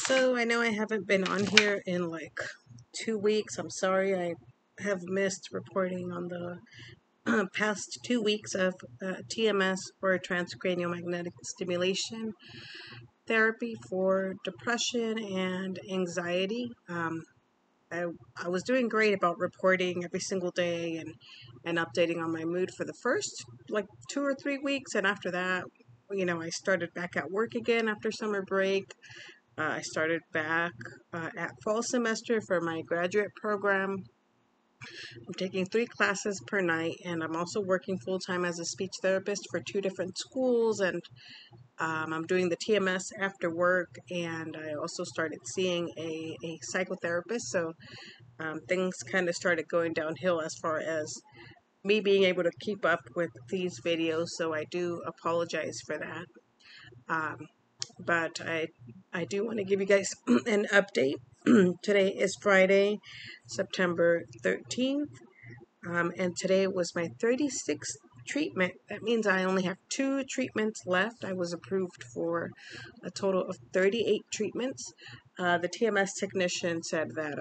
So I know I haven't been on here in like 2 weeks. I'm sorry I have missed reporting on the past 2 weeks of TMS, or transcranial magnetic stimulation therapy for depression and anxiety. I was doing great about reporting every single day and updating on my mood for the first like 2 or 3 weeks, and after that, I started back at work again after summer break. I started back at fall semester for my graduate program. I'm taking 3 classes per night, and I'm also working full time as a speech therapist for 2 different schools. And I'm doing the TMS after work, and I also started seeing a psychotherapist. So things kind of started going downhill as far as me being able to keep up with these videos. So I do apologize for that. But I do want to give you guys an update. Today is Friday, September 13th, and today was my 36th treatment. That means I only have 2 treatments left. I was approved for a total of 38 treatments. The TMS technician said that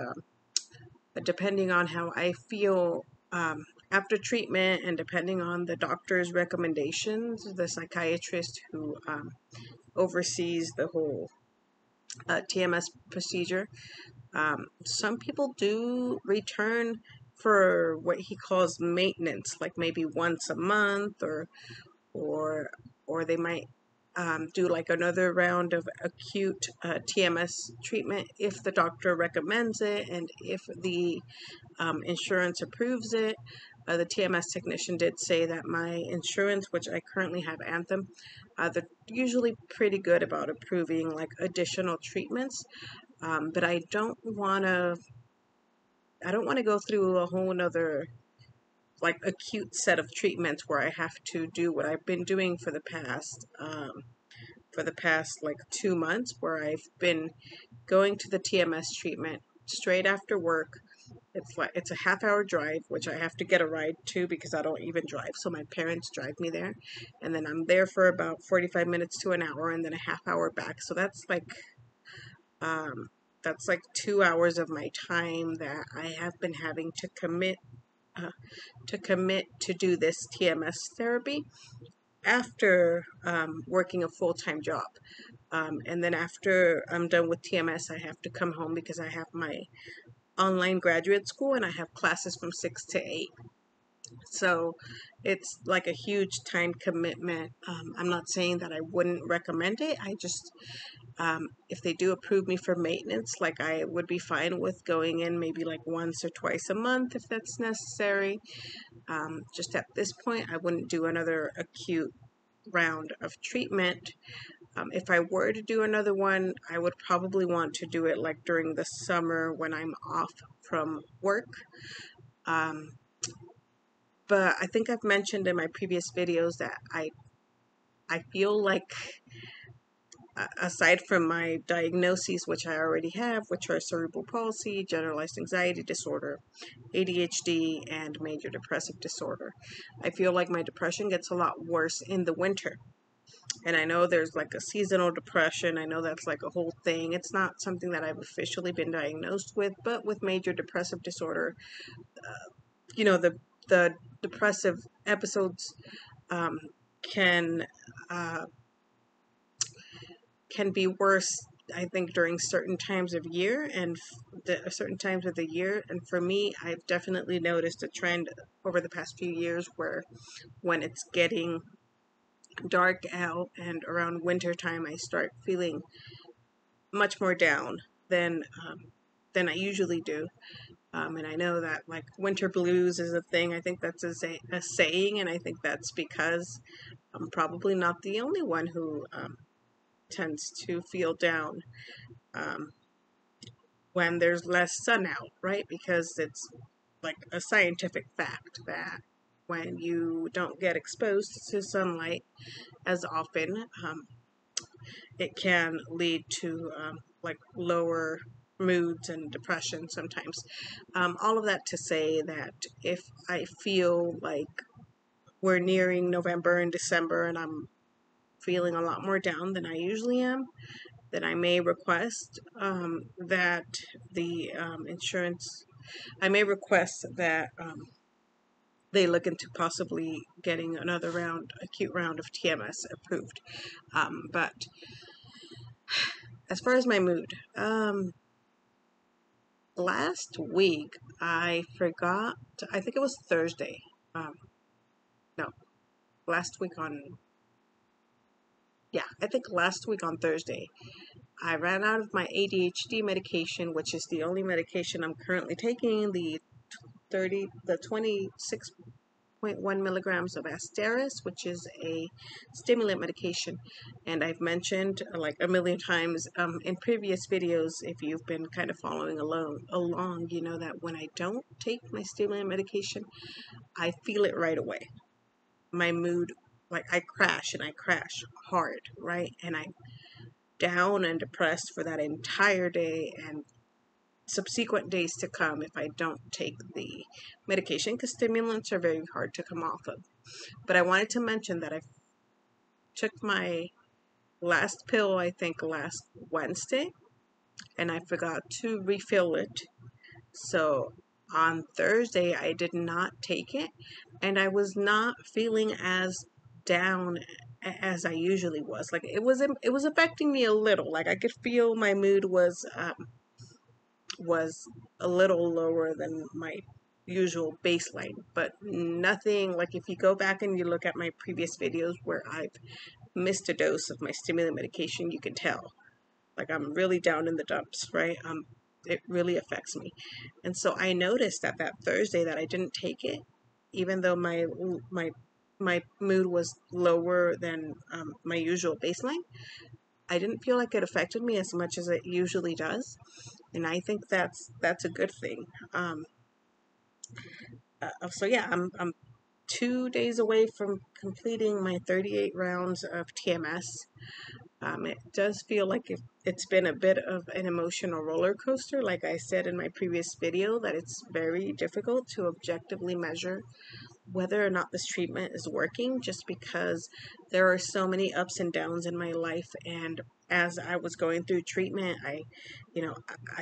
depending on how I feel after treatment, and depending on the doctor's recommendations, the psychiatrist who oversees the whole TMS procedure. Some people do return for what he calls maintenance, like maybe once a month, or they might do like another round of acute TMS treatment if the doctor recommends it and if the insurance approves it. The TMS technician did say that my insurance, which I currently have Anthem, they're usually pretty good about approving like additional treatments. But I don't want to go through a whole nother like acute set of treatments where I have to do what I've been doing for the past like 2 months, where I've been going to the TMS treatment straight after work. It's a half-hour drive, which I have to get a ride to because I don't even drive, so my parents drive me there, and then I'm there for about 45 minutes to an hour, and then a half hour back. So that's like 2 hours of my time that I have been having to commit to do this TMS therapy after working a full-time job. And then after I'm done with TMS, I have to come home because I have my online graduate school and I have classes from 6 to 8. So it's like a huge time commitment. I'm not saying that I wouldn't recommend it. I just, if they do approve me for maintenance, like I would be fine with going in maybe like once or twice a month if that's necessary. Just at this point, I wouldn't do another acute round of treatment. If I were to do another one, I would probably want to do it like during the summer when I'm off from work. But I think I've mentioned in my previous videos that I feel like, aside from my diagnoses, which I already have, which are cerebral palsy, generalized anxiety disorder, ADHD, and major depressive disorder, I feel like my depression gets a lot worse in the winter. And I know there's like a seasonal depression. I know that's like a whole thing. It's not something that I've officially been diagnosed with, but with major depressive disorder, the depressive episodes can be worse, I think, during certain times of year and certain times of the year. And for me, I've definitely noticed a trend over the past few years where when it's getting dark out and around winter time, I start feeling much more down than I usually do. And I know that like winter blues is a thing. I think that's a saying, and I think that's because I'm probably not the only one who tends to feel down when there's less sun out, right? Because it's like a scientific fact that when you don't get exposed to sunlight as often, it can lead to like lower moods and depression sometimes. All of that to say that if I feel like we're nearing November and December and I'm feeling a lot more down than I usually am, that I may request that the insurance, I may request that they look into possibly getting another round, acute round of TMS approved. But as far as my mood, last week I forgot, I think it was Thursday. No, last week on, yeah, I think last week on Thursday, I ran out of my ADHD medication, which is the only medication I'm currently taking, the 26.1 milligrams of asztaryz, which is a stimulant medication. And I've mentioned like a million times in previous videos, if you've been kind of following along, you know that when I don't take my stimulant medication, I feel it right away. My mood, like I crash, and I crash hard, right? And I'm down and depressed for that entire day and subsequent days to come if I don't take the medication, because stimulants are very hard to come off of. But I wanted to mention that I took my last pill, I think last Wednesday, and I forgot to refill it. So on Thursday I did not take it, and I was not feeling as down as I usually was. Like it was affecting me a little. Like I could feel my mood was a little lower than my usual baseline, but nothing like if you go back and you look at my previous videos where I've missed a dose of my stimulant medication, you can tell like I'm really down in the dumps, right? It really affects me. And so I noticed that Thursday that I didn't take it, even though my mood was lower than my usual baseline, I didn't feel like it affected me as much as it usually does, and I think that's a good thing. So yeah, I'm 2 days away from completing my 38 rounds of TMS. It does feel like it's been a bit of an emotional roller coaster. Like I said in my previous video, that it's very difficult to objectively measure whether or not this treatment is working, just because there are so many ups and downs in my life. And as I was going through treatment, I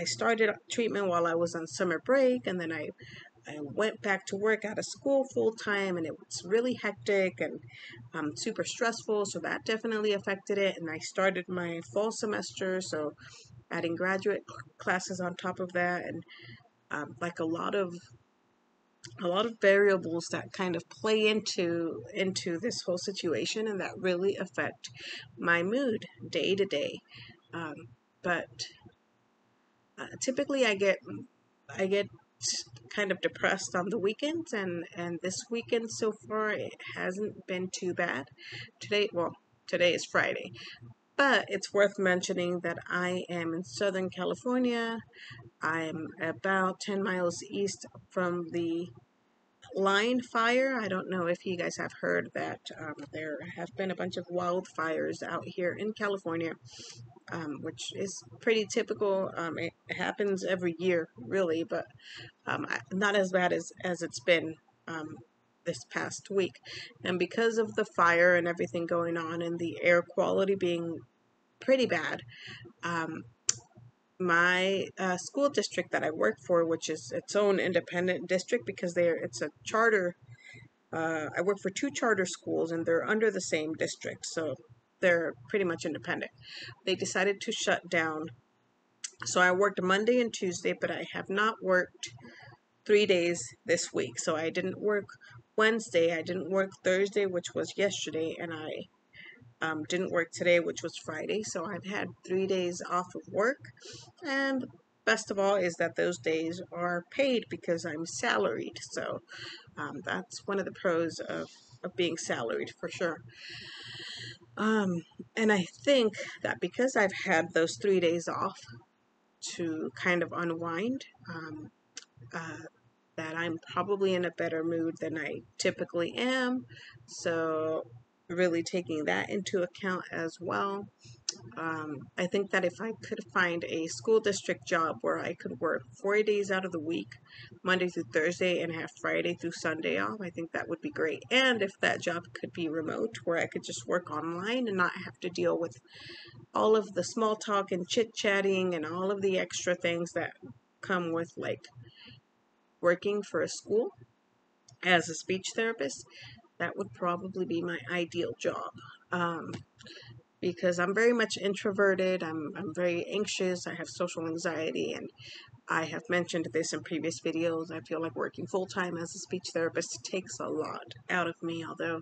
started treatment while I was on summer break, and then I went back to work out of school full time, and it was really hectic and super stressful. So that definitely affected it. And I started my fall semester, so adding graduate classes on top of that, and like a lot of variables that kind of play into this whole situation, and that really affect my mood day to day. But typically I get kind of depressed on the weekends, and this weekend so far it hasn't been too bad. Today is Friday, but it's worth mentioning that I am in Southern California. I'm about 10 miles east from the line fire. I don't know if you guys have heard that there have been a bunch of wildfires out here in California, which is pretty typical. It happens every year, really, but not as bad as it's been this past week. And because of the fire and everything going on and the air quality being pretty bad, my school district that I work for, which is its own independent district because it's a charter. I work for 2 charter schools, and they're under the same district, so they're pretty much independent. They decided to shut down. So I worked Monday and Tuesday, but I have not worked 3 days this week. So I didn't work Wednesday, I didn't work Thursday, which was yesterday, and I didn't work today, which was Friday. So I've had 3 days off of work, and best of all is that those days are paid because I'm salaried. So that's one of the pros of being salaried for sure. And I think that because I've had those 3 days off to kind of unwind, that I'm probably in a better mood than I typically am. So really taking that into account as well. I think that if I could find a school district job where I could work 4 days out of the week, Monday through Thursday, and have Friday through Sunday off, I think that would be great. And if that job could be remote, where I could just work online and not have to deal with all of the small talk and chit-chatting and all of the extra things that come with like working for a school as a speech therapist, that would probably be my ideal job. Because I'm very much introverted, I'm very anxious, I have social anxiety, and I have mentioned this in previous videos. I feel like working full-time as a speech therapist takes a lot out of me. Although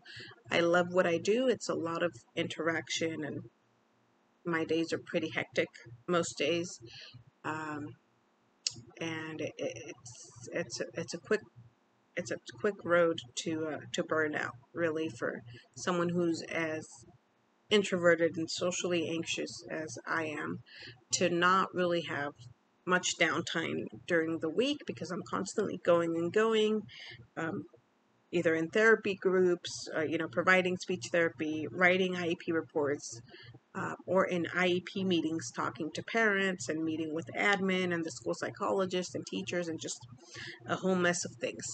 I love what I do, it's a lot of interaction, and my days are pretty hectic most days. Um, and it's a quick road to burnout, really, for someone who's as introverted and socially anxious as I am, to not really have much downtime during the week, because I'm constantly going and going, either in therapy groups, providing speech therapy, writing IEP reports, or in IEP meetings, talking to parents and meeting with admin and the school psychologist and teachers, and just a whole mess of things.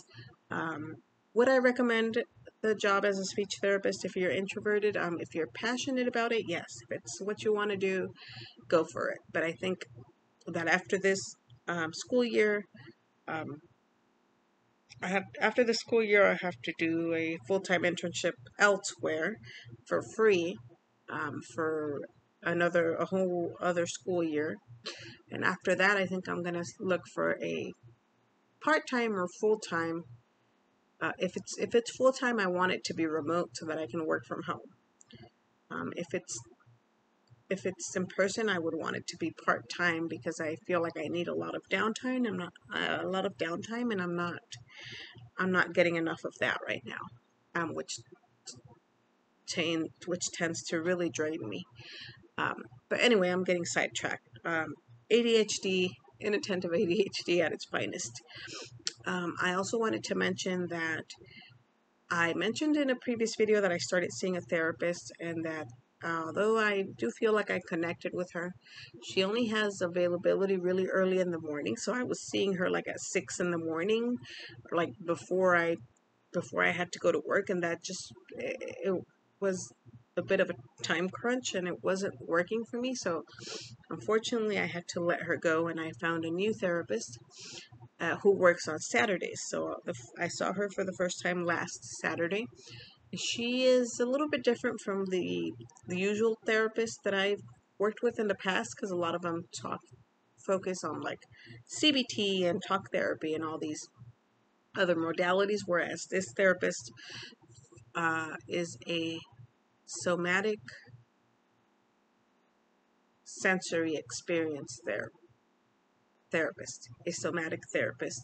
Would I recommend the job as a speech therapist if you're introverted? If you're passionate about it, yes. If it's what you want to do, go for it. But I think that after this school year, after the school year, I have to do a full-time internship elsewhere for free, for a whole other school year. And after that, I think I'm gonna look for a part-time or full-time. If it's full-time, I want it to be remote so that I can work from home. If it's in person, I would want it to be part-time, because I feel like I need a lot of downtime. And I'm not getting enough of that right now, which tends to really drain me. But anyway, I'm getting sidetracked. ADHD, inattentive ADHD at its finest. I also wanted to mention that I mentioned in a previous video that I started seeing a therapist, and that although I do feel like I connected with her, she only has availability really early in the morning. So I was seeing her like at 6 in the morning, like before I had to go to work, and that just it was a bit of a time crunch, and it wasn't working for me. So unfortunately, I had to let her go, and I found a new therapist who works on Saturdays. So I saw her for the first time last Saturday. She is a little bit different from the usual therapist that I've worked with in the past, because a lot of them focus on like CBT and talk therapy and all these other modalities, whereas this therapist is a somatic sensory experience therapist, a somatic therapist,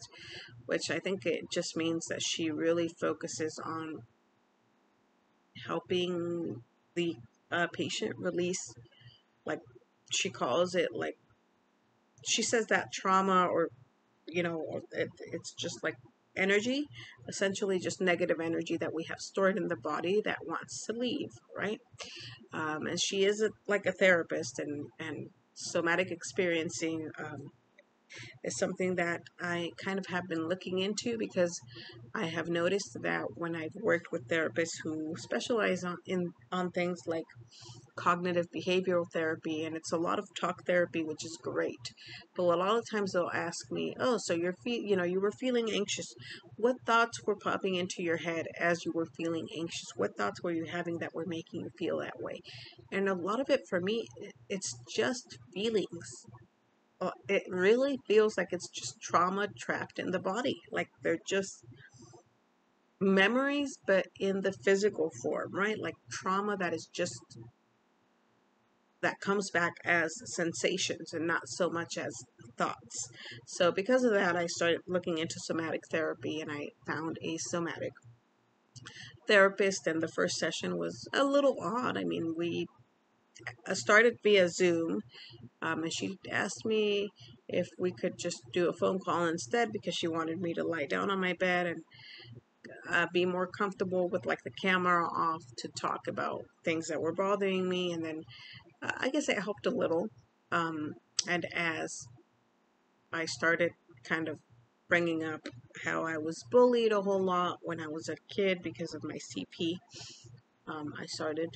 which I think it just means that she really focuses on helping the patient release, like she calls it, like she says that trauma, or it's just like energy, essentially just negative energy that we have stored in the body that wants to leave, right? And she is like a therapist, and somatic experiencing is something that I kind of have been looking into, because I have noticed that when I've worked with therapists who specialize on things like cognitive behavioral therapy, and it's a lot of talk therapy, which is great, but a lot of times they'll ask me, oh, so you were feeling anxious. What thoughts were popping into your head as you were feeling anxious? What thoughts were you having that were making you feel that way? And a lot of it for me, it's just feelings. It really feels like it's just trauma trapped in the body, like they're just memories, but in the physical form, right? Like trauma that comes back as sensations and not so much as thoughts. So because of that, I started looking into somatic therapy, and I found a somatic therapist, and the first session was a little odd. I mean, we started via Zoom, and she asked me if we could just do a phone call instead, because she wanted me to lie down on my bed and be more comfortable with like the camera off, to talk about things that were bothering me. And then I guess it helped a little. And as I started kind of bringing up how I was bullied a whole lot when I was a kid because of my CP, I started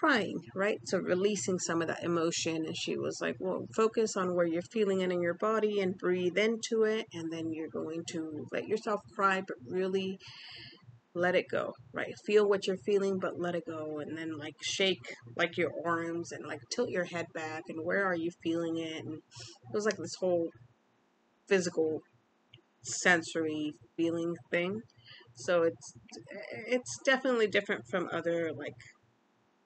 crying, right? So releasing some of that emotion. And she was like, well, focus on where you're feeling it in your body and breathe into it. And then you're going to let yourself cry, but really let it go, right? Feel what you're feeling, but let it go. And then like shake like your arms and like tilt your head back. And where are you feeling it? And it was like this whole physical sensory feeling thing. So it's definitely different from other like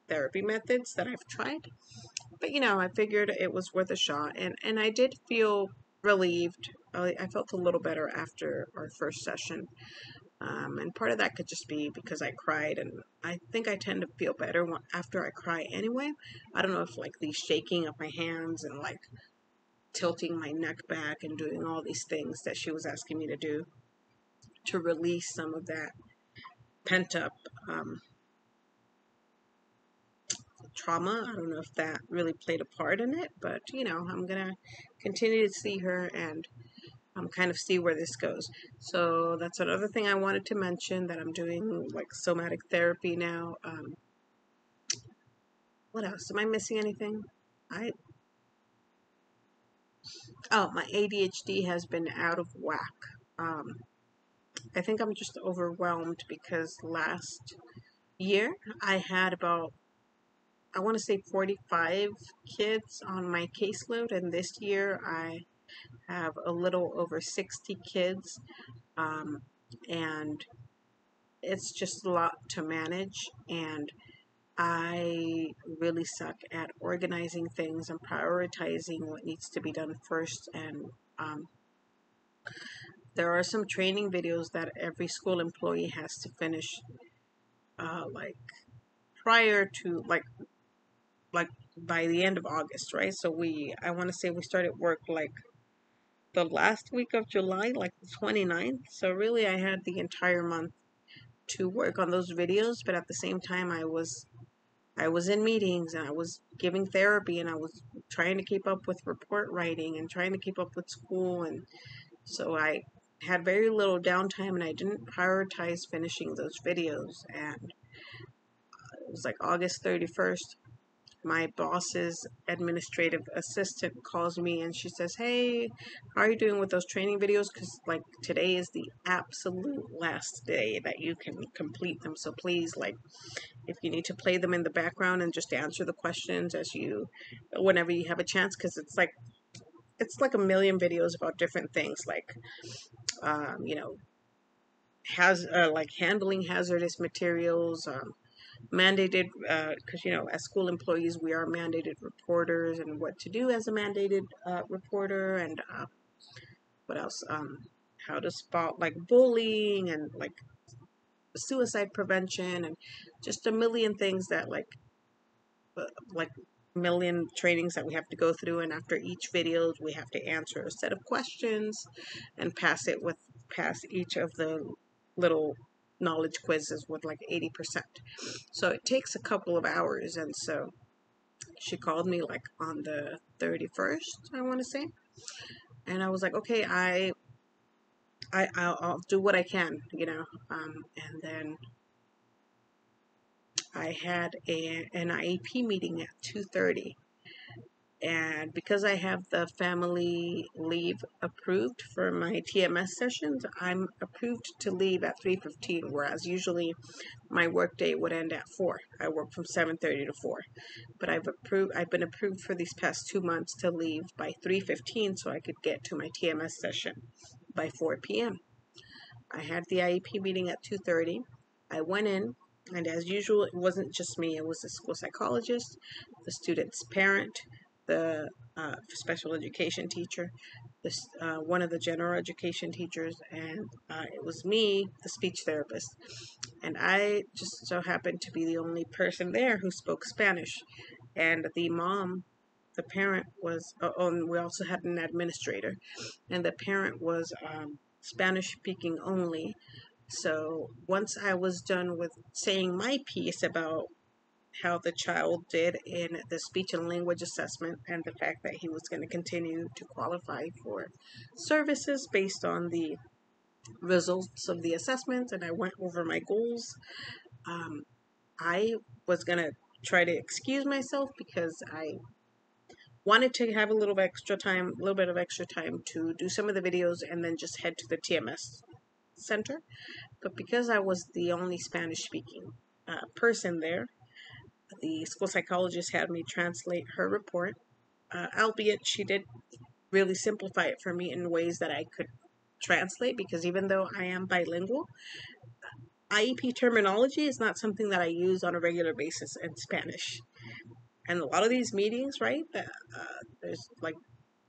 therapy methods that I've tried. But I figured it was worth a shot, and I did feel relieved. I felt a little better after our first session, and part of that could just be because I cried, and I think I tend to feel better after I cry anyway. I don't know if like the shaking of my hands and like tilting my neck back and doing all these things that she was asking me to do to release some of that pent up um, trauma. I don't know if that really played a part in it, but I'm gonna continue to see her and kind of see where this goes. So that's another thing I wanted to mention, that I'm doing like somatic therapy now. What else? Am I missing anything? I my ADHD has been out of whack. Um, I think I'm just overwhelmed because last year I had about, I want to say 45 kids on my caseload, and this year I have a little over 60 kids, um, and it's just a lot to manage, and I really suck at organizing things and prioritizing what needs to be done first. And there are some training videos that every school employee has to finish, like prior to like by the end of August, right? So I want to say we started work like the last week of July, like the 29th. So really I had the entire month to work on those videos, but at the same time I was in meetings and I was giving therapy and I was trying to keep up with report writing and trying to keep up with school, and so I had very little downtime and I didn't prioritize finishing those videos. And it was like August 31st. My boss's administrative assistant calls me and she says, hey, how are you doing with those training videos? Because like today is the absolute last day that you can complete them. So please, like, if you need to play them in the background and just answer the questions whenever you have a chance, because it's like a million videos about different things, like um, you know like handling hazardous materials, mandated, because as school employees we are mandated reporters, and what to do as a mandated reporter, and what else, how to spot like bullying and like suicide prevention, and just a million things that like million trainings that we have to go through. And after each video we have to answer a set of questions and pass each of the little knowledge quizzes with like 80%. So it takes a couple of hours, and so she called me like on the 31st, I want to say, and I was like, okay, I'll do what I can, and then I had an IEP meeting at 2:30, and because I have the family leave approved for my TMS sessions, I'm approved to leave at 3:15, whereas usually my workday would end at 4. I work from 7:30 to 4, but I've been approved for these past 2 months to leave by 3:15 so I could get to my TMS session by 4 p.m. I had the IEP meeting at 2:30. I went in, and as usual, it wasn't just me. It was the school psychologist, the student's parent, the special education teacher, one of the general education teachers, and it was me, the speech therapist. And I just so happened to be the only person there who spoke Spanish. And the parent was, and we also had an administrator, and the parent was Spanish speaking only. So once I was done with saying my piece about how the child did in the speech and language assessment, and the fact that he was going to continue to qualify for services based on the results of the assessment, and I went over my goals, um, I was going to try to excuse myself because I wanted to have a little bit of extra time to do some of the videos and then just head to the TMS center. But because I was the only Spanish speaking person there, the school psychologist had me translate her report, albeit she did really simplify it for me in ways that I could translate, because even though I am bilingual, IEP terminology is not something that I use on a regular basis in Spanish. And a lot of these meetings, right, there's like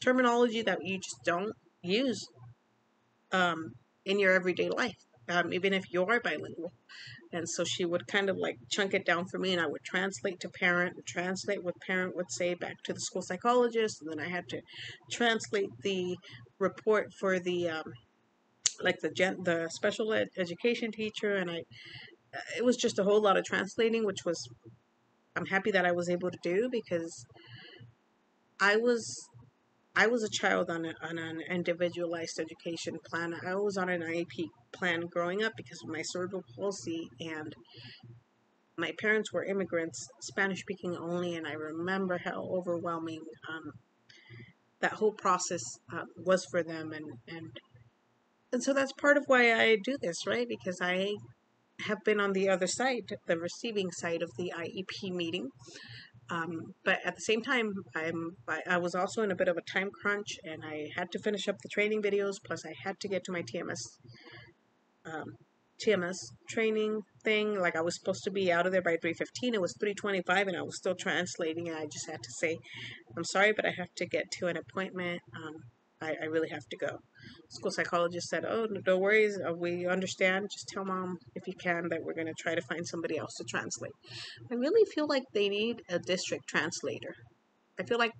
terminology that you just don't use in your everyday life, even if you are bilingual. And so she would kind of like chunk it down for me, and I would translate to parent, translate what parent would say back to the school psychologist, and then I had to translate the report for the like the special education teacher, and it was just a whole lot of translating, which was I'm happy that I was able to do, because I was I was a child on an individualized education plan. I was on an IEP plan growing up because of my cerebral palsy, and my parents were immigrants, Spanish speaking only, and I remember how overwhelming that whole process was for them, and so that's part of why I do this, right? Because I have been on the other side, the receiving side of the IEP meeting. But at the same time, I was also in a bit of a time crunch, and I had to finish up the training videos. Plus, I had to get to my TMS training thing. Like, I was supposed to be out of there by 3:15. It was 3:25, and I was still translating. And I just had to say, "I'm sorry, but I have to get to an appointment. I really have to go." School psychologist said, "Oh, no worries. We understand. Just tell mom if you can that we're going to try to find somebody else to translate." I really feel like they need a district translator. I feel like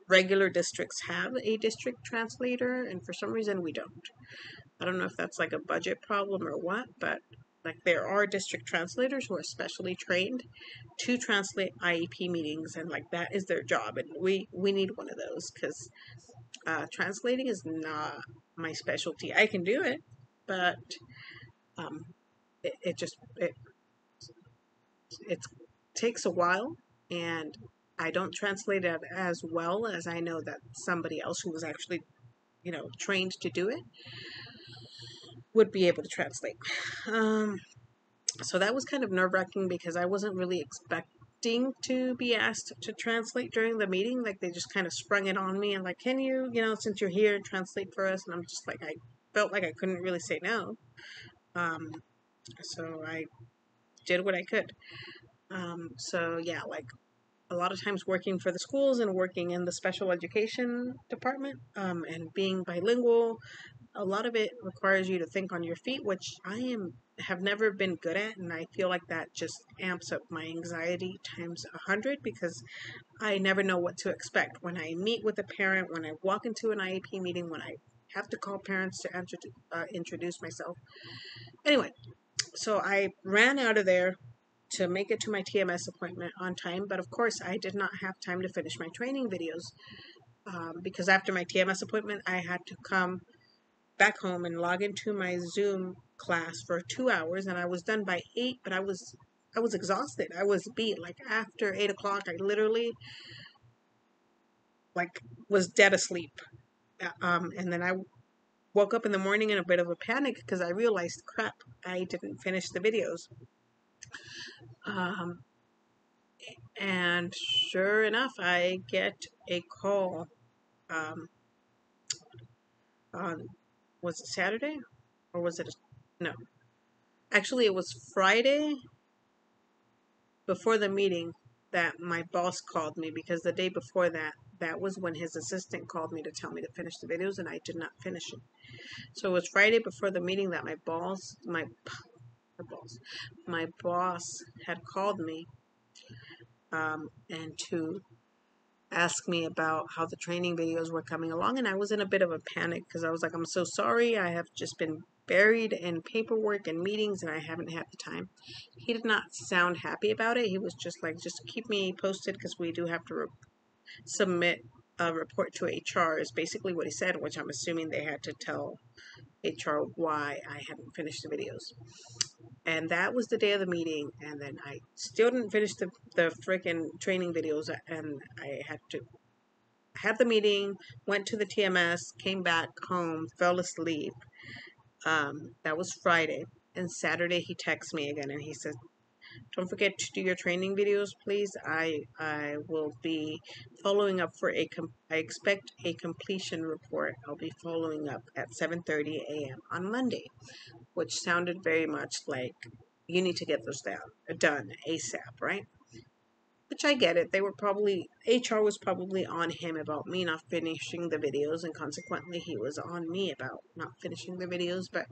regular districts have a district translator, and for some reason we don't. I don't know if that's like a budget problem or what, but like there are district translators who are specially trained to translate IEP meetings, and like that is their job, and we need one of those, because translating is not my specialty. I can do it, but um, it takes a while, and I don't translate it as well as I know that somebody else who was actually, trained to do it would be able to translate. So that was kind of nerve-wracking, because I wasn't really expecting to be asked to translate during the meeting. Like, they just kind of sprung it on me and like, "Can you, since you're here, translate for us?" And I'm just like, I felt like I couldn't really say no. So I did what I could. So yeah, like a lot of times working for the schools and working in the special education department, and being bilingual, a lot of it requires you to think on your feet, which have never been good at, and I feel like that just amps up my anxiety times 100, because I never know what to expect when I meet with a parent, when I walk into an IEP meeting, when I have to call parents to introduce myself. Anyway, so I ran out of there to make it to my TMS appointment on time, but of course I did not have time to finish my training videos, because after my TMS appointment I had to come back home and log into my Zoom class for 2 hours, and I was done by 8, but I was exhausted. I was beat. Like, after 8 o'clock, I literally like was dead asleep. And then I woke up in the morning in a bit of a panic, because I realized, crap, I didn't finish the videos. Um, and sure enough, I get a call. On Was it Saturday, or was it no? Actually, it was Friday before the meeting that my boss called me, because the day before that was when his assistant called me to tell me to finish the videos, and I did not finish it. So it was Friday before the meeting that my boss had called me, and to ask me about how the training videos were coming along, and I was in a bit of a panic, because I was like, "I'm so sorry, I have just been buried in paperwork and meetings, and I haven't had the time." He did not sound happy about it. He was just like, "Just keep me posted, because we do have to submit a report to HR," is basically what he said, which I'm assuming they had to tell HR why I hadn't finished the videos. And that was the day of the meeting. And then I still didn't finish the freaking training videos. And I had to have the meeting, went to the TMS, came back home, fell asleep. That was Friday. And Saturday he texts me again and he says, don't forget to do your training videos, please. I will be following up for I expect a completion report. I'll be following up at 7:30 a.m. on Monday, which sounded very much like you need to get those done ASAP, right? Which I get it. They were probably, HR was probably on him about me not finishing the videos, and consequently he was on me about not finishing the videos. But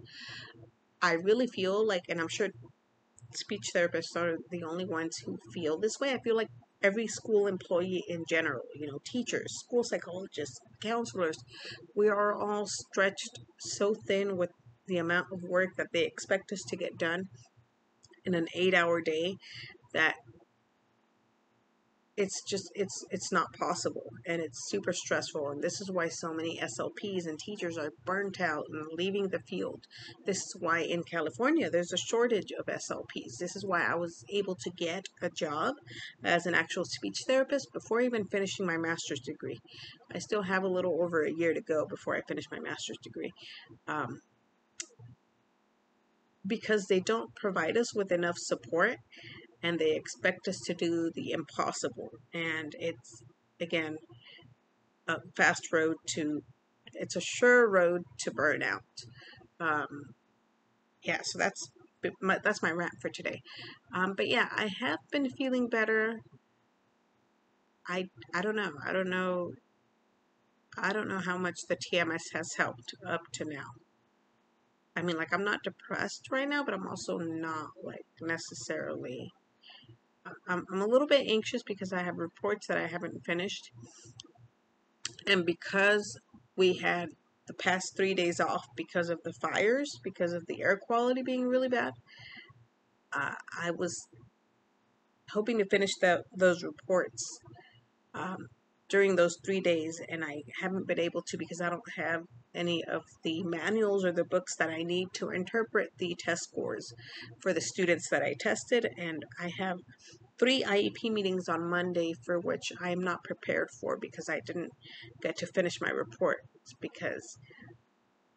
I really feel like, and I'm sure speech therapists are the only ones who feel this way. I feel like every school employee in general, teachers, school psychologists, counselors, we are all stretched so thin with the amount of work that they expect us to get done in an 8-hour day that it's not possible, and it's super stressful. And this is why so many SLPs and teachers are burnt out and leaving the field. This is why in California there's a shortage of SLPs. This is why I was able to get a job as an actual speech therapist before even finishing my master's degree. I still have a little over a year to go before I finish my master's degree, because they don't provide us with enough support, and they expect us to do the impossible. And it's, again, a it's a sure road to burnout. Yeah, so that's my rant for today. But yeah, I have been feeling better. I don't know. I don't know how much the TMS has helped up to now. I mean, like, I'm not depressed right now, but I'm also not, like, necessarily. I'm a little bit anxious because I have reports that I haven't finished. And because we had the past 3 days off because of the fires, because of the air quality being really bad, I was hoping to finish those reports during those 3 days, and I haven't been able to because I don't have any of the manuals or the books that I need to interpret the test scores for the students that I tested. And I have 3 IEP meetings on Monday for which I am not prepared for because I didn't get to finish my report, because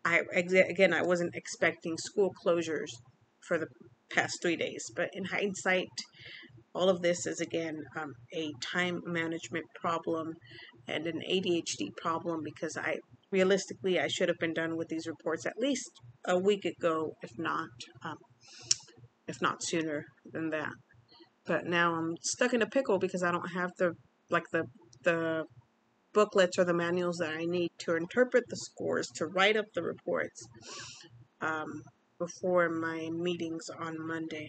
I wasn't expecting school closures for the past 3 days. But in hindsight, all of this is, again, a time management problem and an ADHD problem, because realistically I should have been done with these reports at least a week ago, if not sooner than that. But now I'm stuck in a pickle because I don't have the booklets or the manuals that I need to interpret the scores, to write up the reports before my meetings on Monday.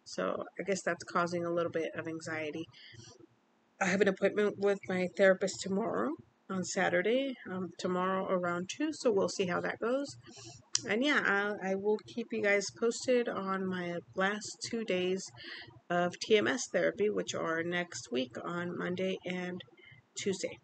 So I guess that's causing a little bit of anxiety. I have an appointment with my therapist tomorrow, on Saturday, tomorrow around 2, so we'll see how that goes. And yeah, I will keep you guys posted on my last 2 days of TMS therapy, which are next week on Monday and Tuesday.